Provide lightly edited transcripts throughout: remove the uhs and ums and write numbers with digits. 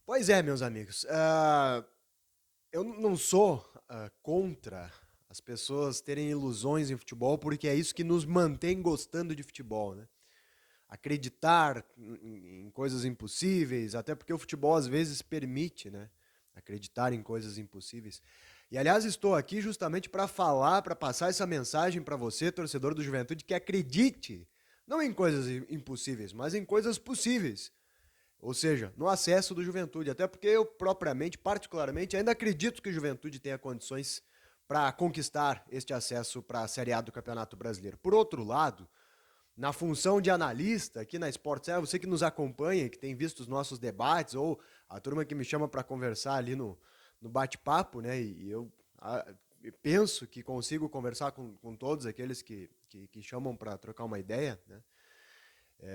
Pois é, meus amigos. Eu não sou contra as pessoas terem ilusões em futebol, porque é isso que nos mantém gostando de futebol, né? Acreditar em coisas impossíveis, até porque o futebol às vezes permite, né? Acreditar em coisas impossíveis. E aliás, estou aqui justamente para falar, para passar essa mensagem para você, torcedor do Juventude, que acredite não em coisas impossíveis, mas em coisas possíveis. Ou seja, no acesso do Juventude. Até porque eu, propriamente, particularmente, ainda acredito que o Juventude tenha condições para conquistar este acesso para a Série A do Campeonato Brasileiro. Por outro lado, na função de analista aqui na Sports, você que nos acompanha, que tem visto os nossos debates, ou a turma que me chama para conversar ali no bate-papo, né? E eu penso que consigo conversar com todos aqueles que chamam para trocar uma ideia, né?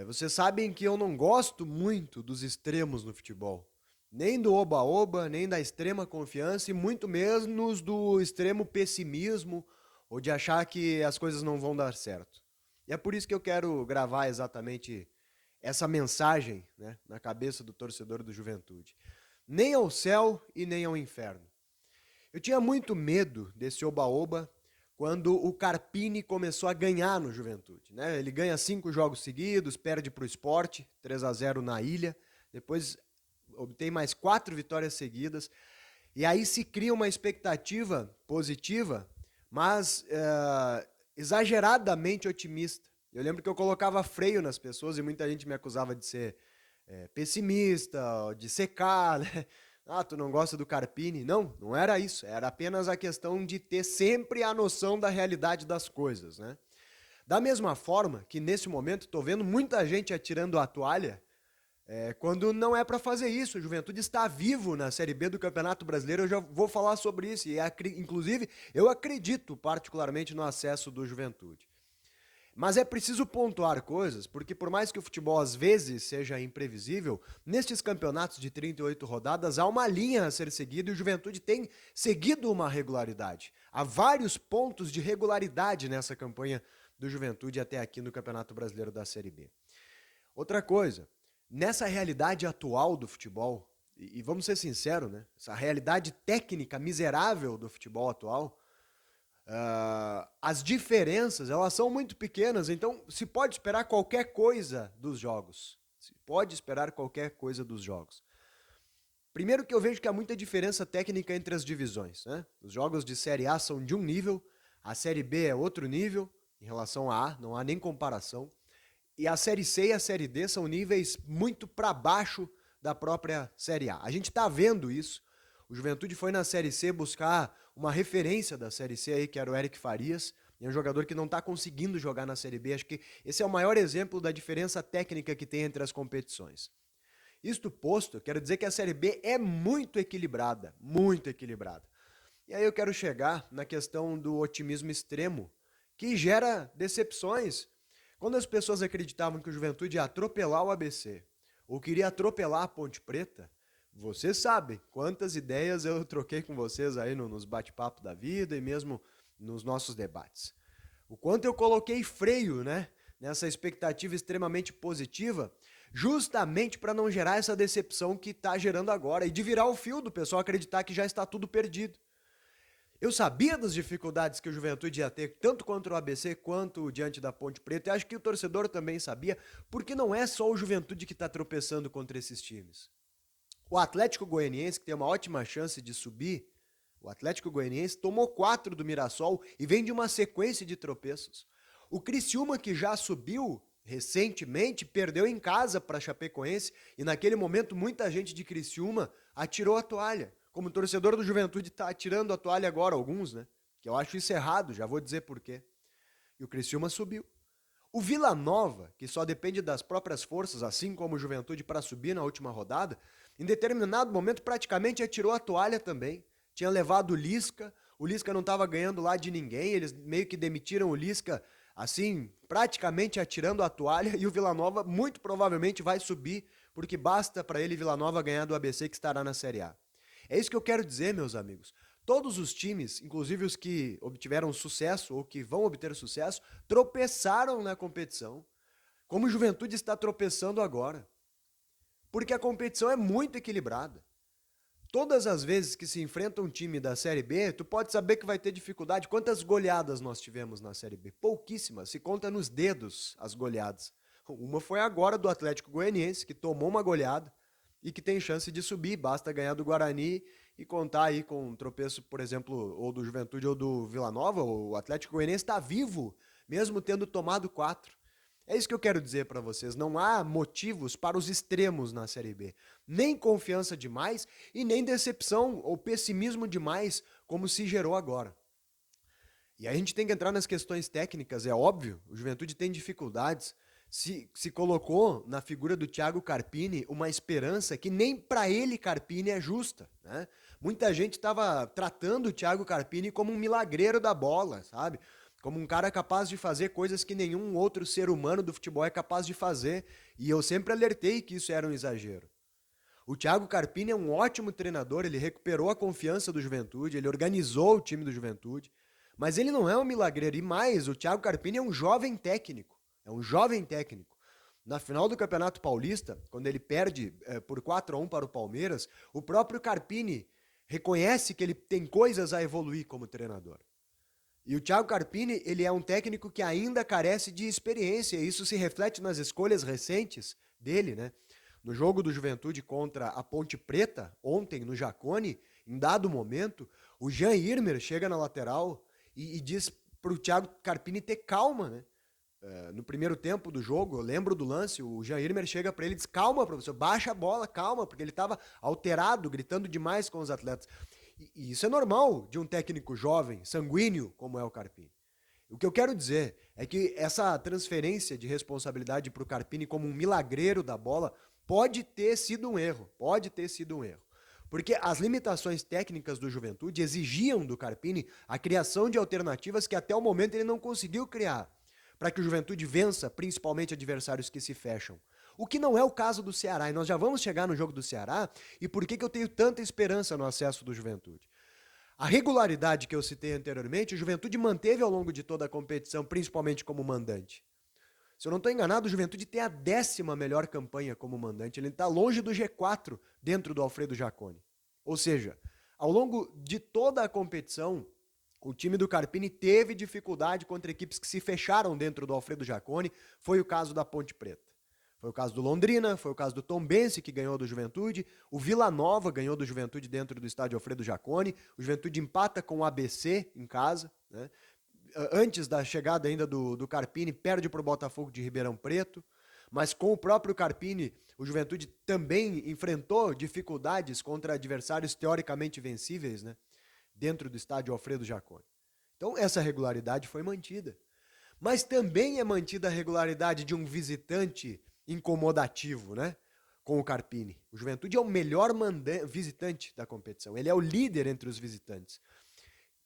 Vocês sabem que eu não gosto muito dos extremos no futebol. Nem do oba-oba, nem da extrema confiança e muito menos do extremo pessimismo ou de achar que as coisas não vão dar certo. E é por isso que eu quero gravar exatamente essa mensagem, né, na cabeça do torcedor do Juventude. Nem ao céu e nem ao inferno. Eu tinha muito medo desse oba-oba quando o Carpini começou a ganhar no Juventude, né? Ele ganha 5 jogos seguidos, perde para o Sport, 3-0 na Ilha, depois obtém mais 4 vitórias seguidas, e aí se cria uma expectativa positiva, mas exageradamente otimista. Eu lembro que eu colocava freio nas pessoas e muita gente me acusava de ser pessimista, de secar, né? Ah, tu não gosta do Carpini? Não, não era isso. Era apenas a questão de ter sempre a noção da realidade das coisas, né? Da mesma forma que nesse momento estou vendo muita gente atirando a toalha quando não é para fazer isso. O Juventude está vivo na Série B do Campeonato Brasileiro. Eu já vou falar sobre isso. E, inclusive, eu acredito particularmente no acesso do Juventude. Mas é preciso pontuar coisas, porque por mais que o futebol às vezes seja imprevisível, nestes campeonatos de 38 rodadas há uma linha a ser seguida e o Juventude tem seguido uma regularidade. Há vários pontos de regularidade nessa campanha do Juventude até aqui no Campeonato Brasileiro da Série B. Outra coisa, nessa realidade atual do futebol, e vamos ser sinceros, né? Essa realidade técnica miserável do futebol atual, as diferenças elas são muito pequenas, então se pode esperar qualquer coisa dos jogos. Se pode esperar qualquer coisa dos jogos. Primeiro que eu vejo que há muita diferença técnica entre as divisões, né? Os jogos de Série A são de um nível, a Série B é outro nível em relação à A, não há nem comparação. E a Série C e a Série D são níveis muito para baixo da própria Série A. A gente está vendo isso. O Juventude foi na Série C buscar uma referência da Série C aí, que era o Eric Farias. É um jogador que não está conseguindo jogar na Série B. Acho que esse é o maior exemplo da diferença técnica que tem entre as competições. Isto posto, quero dizer que a Série B é muito equilibrada, muito equilibrada. E aí eu quero chegar na questão do otimismo extremo, que gera decepções. Quando as pessoas acreditavam que o Juventude ia atropelar o ABC, ou queria atropelar a Ponte Preta, vocês sabem quantas ideias eu troquei com vocês aí nos bate-papo da vida e mesmo nos nossos debates. O quanto eu coloquei freio, né, nessa expectativa extremamente positiva, justamente para não gerar essa decepção que está gerando agora e de virar o fio do pessoal acreditar que já está tudo perdido. Eu sabia das dificuldades que o Juventude ia ter, tanto contra o ABC quanto diante da Ponte Preta, e acho que o torcedor também sabia, porque não é só o Juventude que está tropeçando contra esses times. O Atlético Goianiense, que tem uma ótima chance de subir, o Atlético Goianiense tomou 4 do Mirassol e vem de uma sequência de tropeços. O Criciúma, que já subiu recentemente, perdeu em casa para a Chapecoense e naquele momento muita gente de Criciúma atirou a toalha. Como torcedor do Juventude está atirando a toalha agora, alguns, né? Que eu acho isso errado, já vou dizer por quê. E o Criciúma subiu. O Vila Nova, que só depende das próprias forças, assim como o Juventude, para subir na última rodada, em determinado momento praticamente atirou a toalha também. Tinha levado o Lisca não estava ganhando lá de ninguém, eles meio que demitiram o Lisca, assim, praticamente atirando a toalha, e o Vila Nova muito provavelmente vai subir, porque basta para ele Vila Nova ganhar do ABC que estará na Série A. É isso que eu quero dizer, meus amigos. Todos os times, inclusive os que obtiveram sucesso ou que vão obter sucesso, tropeçaram na competição, como o Juventude está tropeçando agora. Porque a competição é muito equilibrada. Todas as vezes que se enfrenta um time da Série B, tu pode saber que vai ter dificuldade. Quantas goleadas nós tivemos na Série B? Pouquíssimas, se conta nos dedos as goleadas. Uma foi agora do Atlético Goianiense, que tomou uma goleada e que tem chance de subir. Basta ganhar do Guarani e contar aí com um tropeço, por exemplo, ou do Juventude ou do Vila Nova. O Atlético Goianiense está vivo, mesmo tendo tomado 4. É isso que eu quero dizer para vocês. Não há motivos para os extremos na Série B. Nem confiança demais e nem decepção ou pessimismo demais, como se gerou agora. E aí a gente tem que entrar nas questões técnicas, é óbvio. O Juventude tem dificuldades. Se colocou na figura do Thiago Carpini uma esperança que nem para ele Carpini é justa, né? Muita gente estava tratando o Thiago Carpini como um milagreiro da bola, sabe? Como um cara capaz de fazer coisas que nenhum outro ser humano do futebol é capaz de fazer. E eu sempre alertei que isso era um exagero. O Thiago Carpini é um ótimo treinador, ele recuperou a confiança do Juventude, ele organizou o time do Juventude, mas ele não é um milagreiro. E mais, o Thiago Carpini é um jovem técnico. É um jovem técnico. Na final do Campeonato Paulista, quando ele perde por 4-1 para o Palmeiras, o próprio Carpini reconhece que ele tem coisas a evoluir como treinador. E o Thiago Carpini, ele é um técnico que ainda carece de experiência, e isso se reflete nas escolhas recentes dele, né? No jogo do Juventude contra a Ponte Preta, ontem no Jacone, em dado momento, o Jean Irmer chega na lateral e diz para o Thiago Carpini ter calma, né? No primeiro tempo do jogo, eu lembro do lance, o Jean Irmer chega para ele e diz: calma, professor, baixa a bola, calma, porque ele estava alterado, gritando demais com os atletas. E isso é normal de um técnico jovem, sanguíneo, como é o Carpini. O que eu quero dizer é que essa transferência de responsabilidade para o Carpini como um milagreiro da bola pode ter sido um erro, Porque as limitações técnicas do Juventude exigiam do Carpini a criação de alternativas que até o momento ele não conseguiu criar, para que o Juventude vença, principalmente adversários que se fecham. O que não é o caso do Ceará, e nós já vamos chegar no jogo do Ceará, e por que eu tenho tanta esperança no acesso do Juventude. A regularidade que eu citei anteriormente, o Juventude manteve ao longo de toda a competição, principalmente como mandante. Se eu não estou enganado, o Juventude tem a 10ª melhor campanha como mandante. Ele está longe do G4 dentro do Alfredo Jaconi. Ou seja, ao longo de toda a competição, o time do Carpini teve dificuldade contra equipes que se fecharam dentro do Alfredo Jaconi. Foi o caso da Ponte Preta. Foi o caso do Londrina, foi o caso do Tombense, que ganhou do Juventude. O Vila Nova ganhou do Juventude dentro do estádio Alfredo Jaconi. O Juventude empata com o ABC em casa, né? Antes da chegada ainda do Carpini, perde para o Botafogo de Ribeirão Preto. Mas com o próprio Carpini, o Juventude também enfrentou dificuldades contra adversários teoricamente vencíveis, né? Dentro do estádio Alfredo Jaconi. Então essa regularidade foi mantida. Mas também é mantida a regularidade de um visitante incomodativo, né? Com o Carpini. O Juventude é o melhor visitante da competição. Ele é o líder entre os visitantes.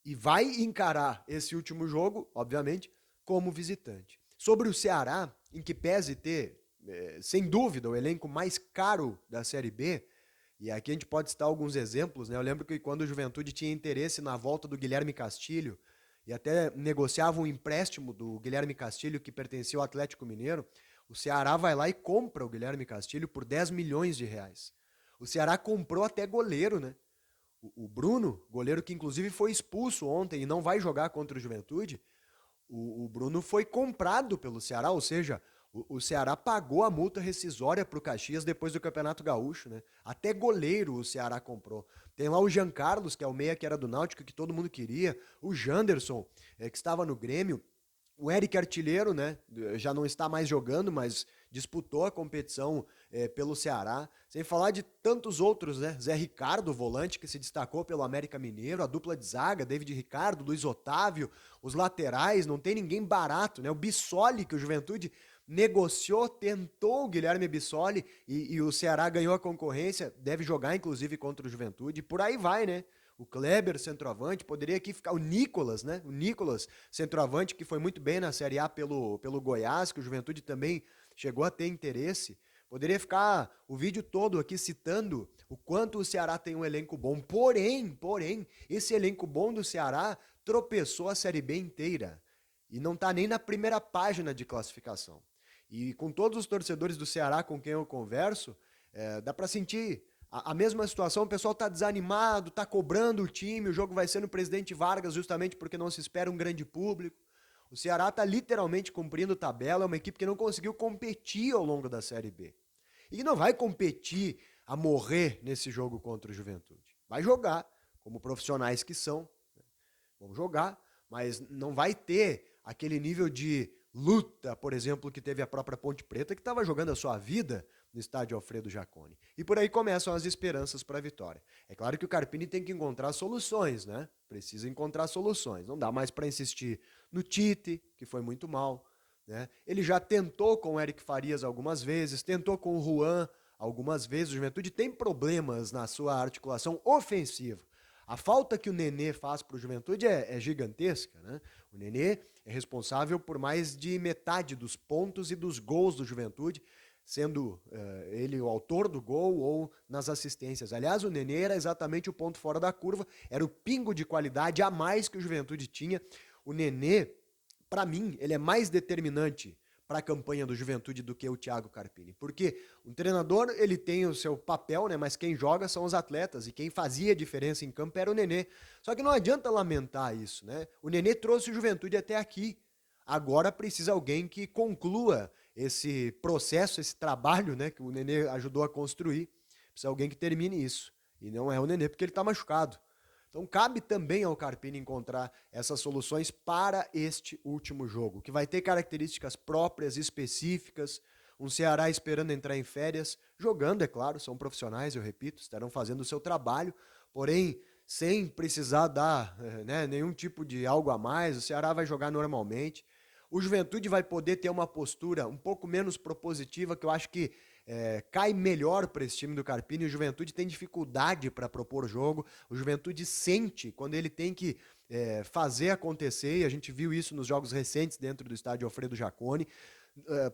E vai encarar esse último jogo, obviamente, como visitante. Sobre o Ceará, em que pese ter, sem dúvida, o elenco mais caro da Série B, e aqui a gente pode citar alguns exemplos, né? Eu lembro que quando o Juventude tinha interesse na volta do Guilherme Castilho, e até negociava um empréstimo do Guilherme Castilho, que pertencia ao Atlético Mineiro, o Ceará vai lá e compra o Guilherme Castilho por 10 milhões de reais. O Ceará comprou até goleiro, né? O Bruno, goleiro que inclusive foi expulso ontem e não vai jogar contra o Juventude, o Bruno foi comprado pelo Ceará, ou seja, o Ceará pagou a multa rescisória para o Caxias depois do Campeonato Gaúcho, né? Até goleiro o Ceará comprou. Tem lá o Jean Carlos, que é o meia que era do Náutico, que todo mundo queria, o Janderson, que estava no Grêmio, o Eric Artilheiro, né? Já não está mais jogando, mas disputou a competição pelo Ceará. Sem falar de tantos outros, né? Zé Ricardo, volante, que se destacou pelo América Mineiro, a dupla de zaga, David Ricardo, Luiz Otávio, os laterais, não tem ninguém barato, né? O Bissoli, que o Juventude negociou, tentou o Guilherme Bissoli e o Ceará ganhou a concorrência, deve jogar inclusive contra o Juventude, por aí vai, né? O Kleber, centroavante, poderia aqui ficar o Nicolas, né? O Nicolas, centroavante, que foi muito bem na Série A pelo Goiás, que o Juventude também chegou a ter interesse. Poderia ficar o vídeo todo aqui citando o quanto o Ceará tem um elenco bom. Porém, esse elenco bom do Ceará tropeçou a Série B inteira. E não está nem na primeira página de classificação. E com todos os torcedores do Ceará com quem eu converso, Dá para sentir a mesma situação, o pessoal tá desanimado, tá cobrando o time, o jogo vai ser no Presidente Vargas justamente porque não se espera um grande público. O Ceará tá literalmente cumprindo tabela, é uma equipe que não conseguiu competir ao longo da Série B. E não vai competir a morrer nesse jogo contra o Juventude. Vai jogar, como profissionais que são, vão jogar, mas não vai ter aquele nível de luta, por exemplo, que teve a própria Ponte Preta, que estava jogando a sua vida no estádio Alfredo Jaconi. E por aí começam as esperanças para a vitória. É claro que o Carpini tem que encontrar soluções, né? Precisa encontrar soluções. Não dá mais para insistir no Tite, que foi muito mal, né? Ele já tentou com o Eric Farias algumas vezes, tentou com o Juan algumas vezes. O Juventude tem problemas na sua articulação ofensiva. A falta que o Nenê faz para o Juventude é gigantesca, né? O Nenê é responsável por mais de metade dos pontos e dos gols do Juventude, sendo ele o autor do gol ou nas assistências. Aliás, o Nenê era exatamente o ponto fora da curva, era o pingo de qualidade a mais que o Juventude tinha. O Nenê, para mim, ele é mais determinante para a campanha do Juventude do que o Thiago Carpini. Porque o treinador, ele tem o seu papel, né? Mas quem joga são os atletas. E quem fazia a diferença em campo era o Nenê. Só que não adianta lamentar isso, né? O Nenê trouxe o Juventude até aqui. Agora precisa alguém que conclua esse processo, esse trabalho, né? Que o Nenê ajudou a construir. Precisa alguém que termine isso. E não é o Nenê porque ele está machucado. Então cabe também ao Carpini encontrar essas soluções para este último jogo, que vai ter características próprias, específicas. Um Ceará esperando entrar em férias, jogando, é claro, são profissionais, eu repito, estarão fazendo o seu trabalho, porém sem precisar dar nenhum tipo de algo a mais. O Ceará vai jogar normalmente. O Juventude vai poder ter uma postura um pouco menos propositiva, que eu acho que cai melhor para esse time do Carpini. O Juventude tem dificuldade para propor jogo, o Juventude sente quando ele tem que fazer acontecer, e a gente viu isso nos jogos recentes dentro do estádio Alfredo Jaconi.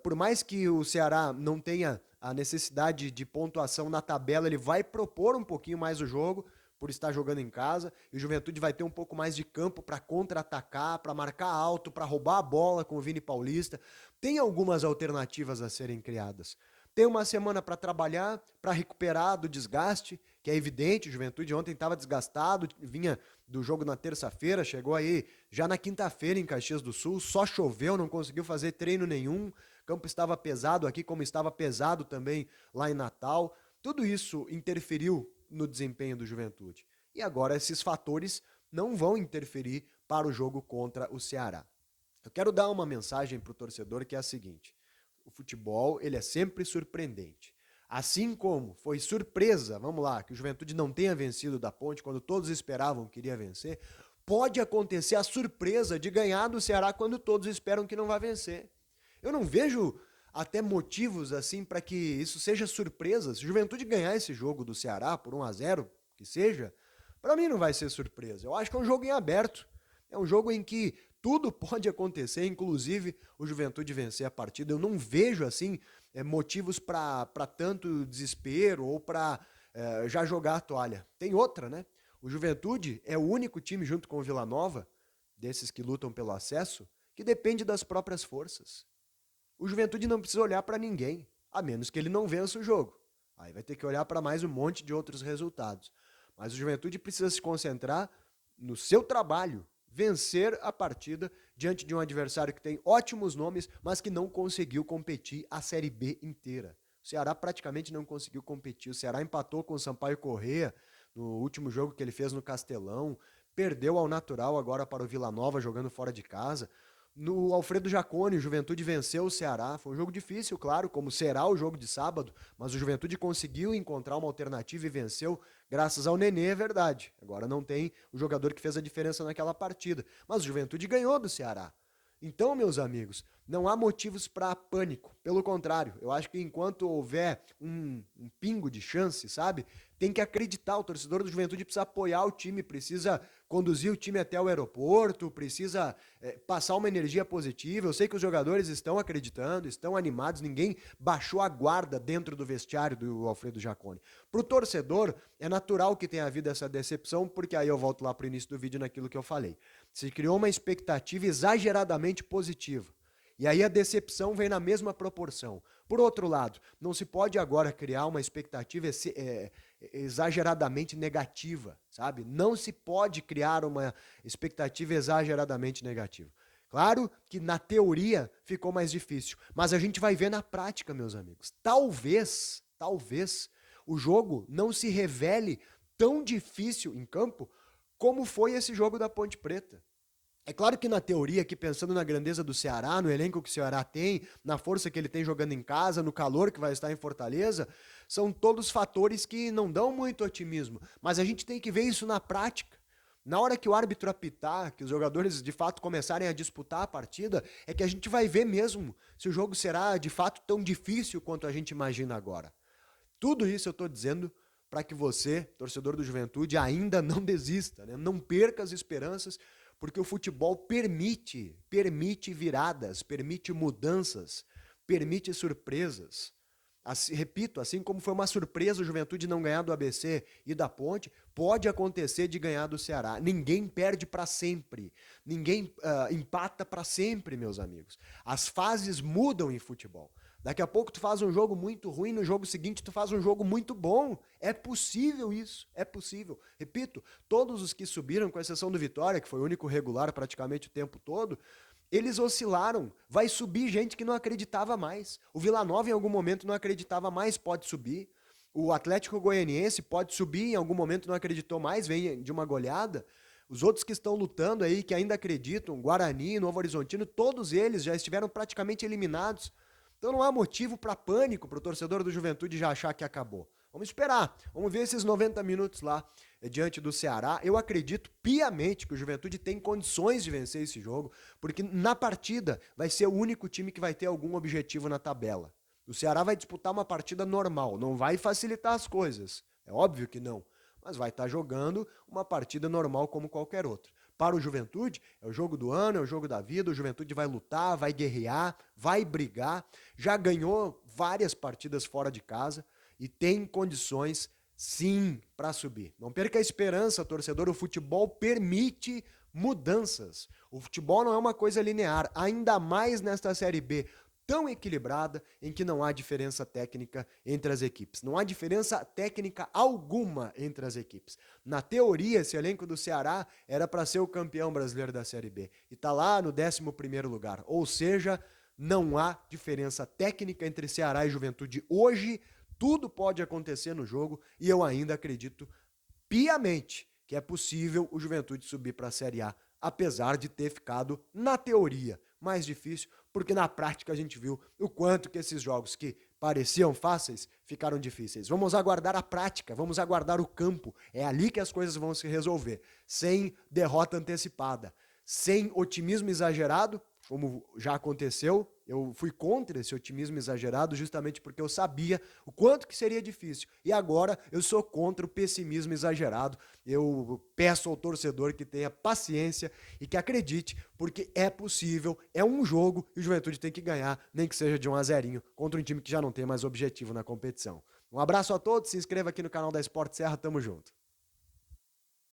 Por mais que o Ceará não tenha a necessidade de pontuação na tabela, ele vai propor um pouquinho mais o jogo, por estar jogando em casa, e o Juventude vai ter um pouco mais de campo para contra-atacar, para marcar alto, para roubar a bola com o Vini Paulista. Tem algumas alternativas a serem criadas. Tem uma semana para trabalhar, para recuperar do desgaste, que é evidente. O Juventude ontem estava desgastado, vinha do jogo na terça-feira, chegou aí já na quinta-feira em Caxias do Sul, só choveu, não conseguiu fazer treino nenhum, o campo estava pesado aqui, como estava pesado também lá em Natal. Tudo isso interferiu no desempenho do Juventude. E agora esses fatores não vão interferir para o jogo contra o Ceará. Eu quero dar uma mensagem para o torcedor que é a seguinte: o futebol, ele é sempre surpreendente. Assim como foi surpresa, vamos lá, que o Juventude não tenha vencido da Ponte quando todos esperavam que iria vencer, pode acontecer a surpresa de ganhar do Ceará quando todos esperam que não vai vencer. Eu não vejo até motivos assim para que isso seja surpresa. Se o Juventude ganhar esse jogo do Ceará por 1-0, que seja, para mim não vai ser surpresa. Eu acho que é um jogo em aberto. É um jogo em que tudo pode acontecer, inclusive o Juventude vencer a partida. Eu não vejo assim motivos para tanto desespero ou para já jogar a toalha. Tem outra, né? O Juventude é o único time, junto com o Vila Nova, desses que lutam pelo acesso, que depende das próprias forças. O Juventude não precisa olhar para ninguém, a menos que ele não vença o jogo. Aí vai ter que olhar para mais um monte de outros resultados. Mas o Juventude precisa se concentrar no seu trabalho, vencer a partida diante de um adversário que tem ótimos nomes, mas que não conseguiu competir a Série B inteira. O Ceará praticamente não conseguiu competir. O Ceará empatou com o Sampaio Corrêa no último jogo que ele fez no Castelão, perdeu ao natural agora para o Vila Nova jogando fora de casa. No Alfredo Jaconi, o Juventude venceu o Ceará. Foi um jogo difícil, claro, como será o jogo de sábado, mas o Juventude conseguiu encontrar uma alternativa e venceu graças ao Nenê, é verdade. Agora não tem o jogador que fez a diferença naquela partida, mas o Juventude ganhou do Ceará. Então, meus amigos, não há motivos para pânico. Pelo contrário, eu acho que enquanto houver um pingo de chance, sabe? Tem que acreditar. O torcedor do Juventude precisa apoiar o time, precisa conduzir o time até o aeroporto, precisa passar uma energia positiva. Eu sei que os jogadores estão acreditando, estão animados, ninguém baixou a guarda dentro do vestiário do Alfredo Jaconi. Para o torcedor, é natural que tenha havido essa decepção, porque aí eu volto lá para o início do vídeo naquilo que eu falei. Se criou uma expectativa exageradamente positiva. E aí a decepção vem na mesma proporção. Por outro lado, não se pode agora criar uma expectativa exageradamente negativa, sabe? Não se pode criar uma expectativa exageradamente negativa. Claro que na teoria ficou mais difícil, mas a gente vai ver na prática, meus amigos. Talvez o jogo não se revele tão difícil em campo como foi esse jogo da Ponte Preta. É claro que na teoria, aqui pensando na grandeza do Ceará, no elenco que o Ceará tem, na força que ele tem jogando em casa, no calor que vai estar em Fortaleza, são todos fatores que não dão muito otimismo. Mas a gente tem que ver isso na prática. Na hora que o árbitro apitar, que os jogadores de fato começarem a disputar a partida, é que a gente vai ver mesmo se o jogo será de fato tão difícil quanto a gente imagina agora. Tudo isso eu estou dizendo para que você, torcedor do Juventude, ainda não desista, né? Não perca as esperanças, porque o futebol permite viradas, permite mudanças, permite surpresas. Assim, repito, assim como foi uma surpresa o Juventude não ganhar do ABC e da Ponte, pode acontecer de ganhar do Ceará. Ninguém perde para sempre, ninguém empata para sempre, meus amigos. As fases mudam em futebol. Daqui a pouco tu faz um jogo muito ruim, no jogo seguinte tu faz um jogo muito bom. É possível isso, é possível. Repito, todos os que subiram, com exceção do Vitória, que foi o único regular praticamente o tempo todo, eles oscilaram. Vai subir gente que não acreditava mais. O Vila Nova em algum momento não acreditava mais, pode subir. O Atlético Goianiense pode subir, em algum momento não acreditou mais, vem de uma goleada. Os outros que estão lutando aí, que ainda acreditam, Guarani, Novo Horizontino, todos eles já estiveram praticamente eliminados. Então não há motivo para pânico para o torcedor do Juventude já achar que acabou. Vamos esperar, vamos ver esses 90 minutos lá diante do Ceará. Eu acredito piamente que o Juventude tem condições de vencer esse jogo, porque na partida vai ser o único time que vai ter algum objetivo na tabela. O Ceará vai disputar uma partida normal, não vai facilitar as coisas, é óbvio que não, mas vai estar jogando uma partida normal como qualquer outra. Para o Juventude, é o jogo do ano, é o jogo da vida, o Juventude vai lutar, vai guerrear, vai brigar, já ganhou várias partidas fora de casa e tem condições, sim, para subir. Não perca a esperança, torcedor, o futebol permite mudanças. O futebol não é uma coisa linear, ainda mais nesta Série B, tão equilibrada em que não há diferença técnica entre as equipes. Não há diferença técnica alguma entre as equipes. Na teoria, esse elenco do Ceará era para ser o campeão brasileiro da Série B e está lá no 11º lugar. Ou seja, não há diferença técnica entre Ceará e Juventude. Hoje, tudo pode acontecer no jogo e eu ainda acredito piamente que é possível o Juventude subir para a Série A, apesar de ter ficado, na teoria, mais difícil, porque na prática a gente viu o quanto que esses jogos que pareciam fáceis ficaram difíceis. Vamos aguardar a prática, vamos aguardar o campo. É ali que as coisas vão se resolver, sem derrota antecipada, sem otimismo exagerado, como já aconteceu. Eu fui contra esse otimismo exagerado justamente porque eu sabia o quanto que seria difícil. E agora eu sou contra o pessimismo exagerado. Eu peço ao torcedor que tenha paciência e que acredite, porque é possível, é um jogo e o Juventude tem que ganhar, nem que seja de 1-0 contra um time que já não tem mais objetivo na competição. Um abraço a todos, se inscreva aqui no canal da Sport Serra, tamo junto.